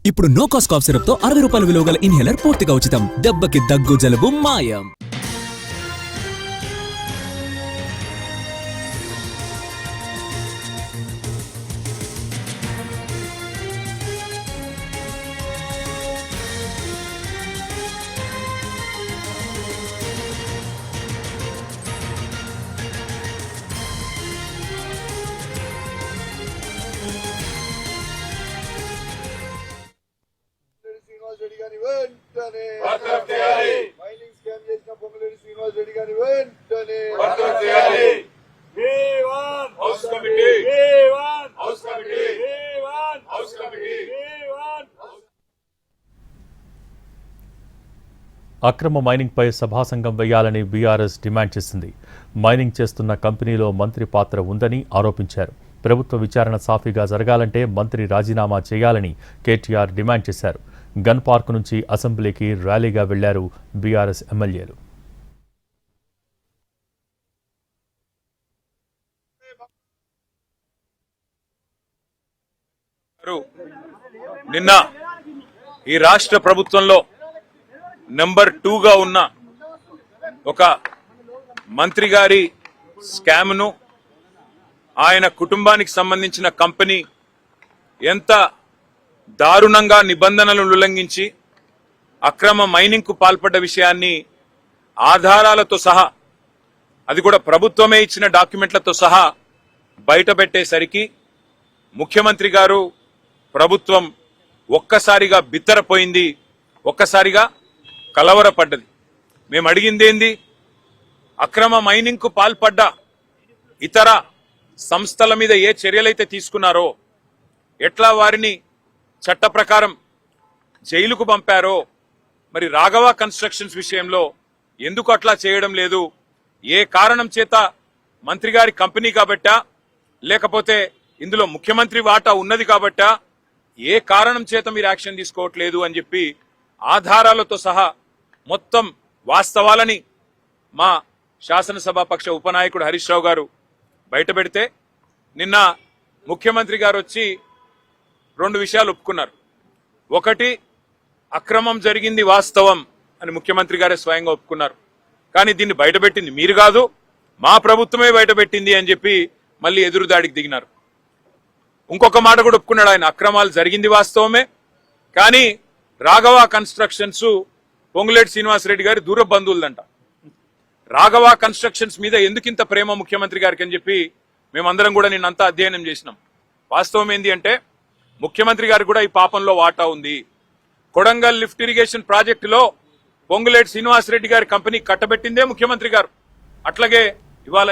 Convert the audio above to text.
ఇప్పుడు no cost cough syrup తో 60 రూపాయల విలువ గల ఇన్హేలర్ పూర్తిగా ఉచితం. దెబ్బకి దగ్గు జలుబు మాయం. మైనింగ్ స్కామ్ చేసిన పొంగులేటి శ్రీనివాస్ రెడ్డి గారిని వెంటనే అక్రమ మైనింగ్పై సభాసంఘం వేయాలని బీఆర్ఎస్ డిమాండ్ చేసింది. మైనింగ్ చేస్తున్న కంపెనీలో మంత్రి పాత్ర ఉందని ఆరోపించారు. ప్రభుత్వ విచారణ సాఫీగా జరగాలంటే మంత్రి రాజీనామా చేయాలని కేటీఆర్ డిమాండ్ చేశారు. గన్ పార్క్ నుంచి అసెంబ్లీకి ర్యాలీగా వెళ్లారు బీఆర్ఎస్ ఎమ్మెల్యేలు. నిన్న ఈ రాష్ట్ర ప్రభుత్వంలో నెంబర్ 2గా ఉన్న ఒక మంత్రి గారి స్కామ్ను ఆయన కుటుంబానికి సంబంధించిన కంపెనీ ఎంత దారుణంగా నిబంధనలను ఉల్లంఘించి అక్రమ మైనింగ్ కు పాల్పడ్డ విషయాన్ని ఆధారాలతో సహా, అది కూడా ప్రభుత్వమే ఇచ్చిన డాక్యుమెంట్లతో సహా బయటపెట్టేసరికి ముఖ్యమంత్రి గారు, ప్రభుత్వం ఒక్కసారిగా బిత్తరపోయింది, ఒక్కసారిగా కలవరపడ్డది. మేము అడిగిందేంది, అక్రమ మైనింగ్ కు పాల్పడ్డ ఇతర సంస్థల మీద ఏ చర్యలైతే తీసుకున్నారో, ఎట్లా వారిని చట్ట ప్రకారం జైలుకు పంపారో, మరి రాఘవ కన్స్ట్రక్షన్స్ విషయంలో ఎందుకు అట్లా చేయడం లేదు? ఏ కారణం చేత, మంత్రి గారి కంపెనీ కాబట్టా, లేకపోతే ఇందులో ముఖ్యమంత్రి వాటా ఉన్నది కాబట్టా, ఏ కారణం చేత మీరు యాక్షన్ తీసుకోవట్లేదు అని చెప్పి ఆధారాలతో సహా మొత్తం వాస్తవాలని మా శాసనసభాపక్ష ఉపనాయకుడు హరీష్ రావు గారు బయటపెడితే, నిన్న ముఖ్యమంత్రి గారు వచ్చి 2 విషయాలు ఒప్పుకున్నారు. ఒకటి, అక్రమం జరిగింది వాస్తవం అని ముఖ్యమంత్రి గారే స్వయంగా ఒప్పుకున్నారు. కానీ దీన్ని బయటపెట్టింది మీరు కాదు, మా ప్రభుత్వమే బయటపెట్టింది అని చెప్పి మళ్ళీ ఎదురుదాడికి దిగినారు. ఇంకొక మాట కూడా ఒప్పుకున్నాడు ఆయన, అక్రమాలు జరిగింది వాస్తవమే, కానీ రాఘవ కన్స్ట్రక్షన్స్ పొంగులేటి శ్రీనివాసరెడ్డి గారి దూర బంధువులదంట. రాఘవ కన్స్ట్రక్షన్స్ మీద ఎందుకింత ప్రేమ ముఖ్యమంత్రి గారికి అని చెప్పి మేమందరం కూడా నిన్నంతా అధ్యయనం చేసినాం. వాస్తవం ఏంది అంటే, ముఖ్యమంత్రి గారు కూడా ఈ పాపంలో వాటా ఉంది. కొడంగల్ లిఫ్ట్ ఇరిగేషన్ ప్రాజెక్టులో పొంగులేటి శ్రీనివాసరెడ్డి గారి కంపెనీ కట్టబెట్టిందే ముఖ్యమంత్రి గారు. అట్లాగే ఇవాళ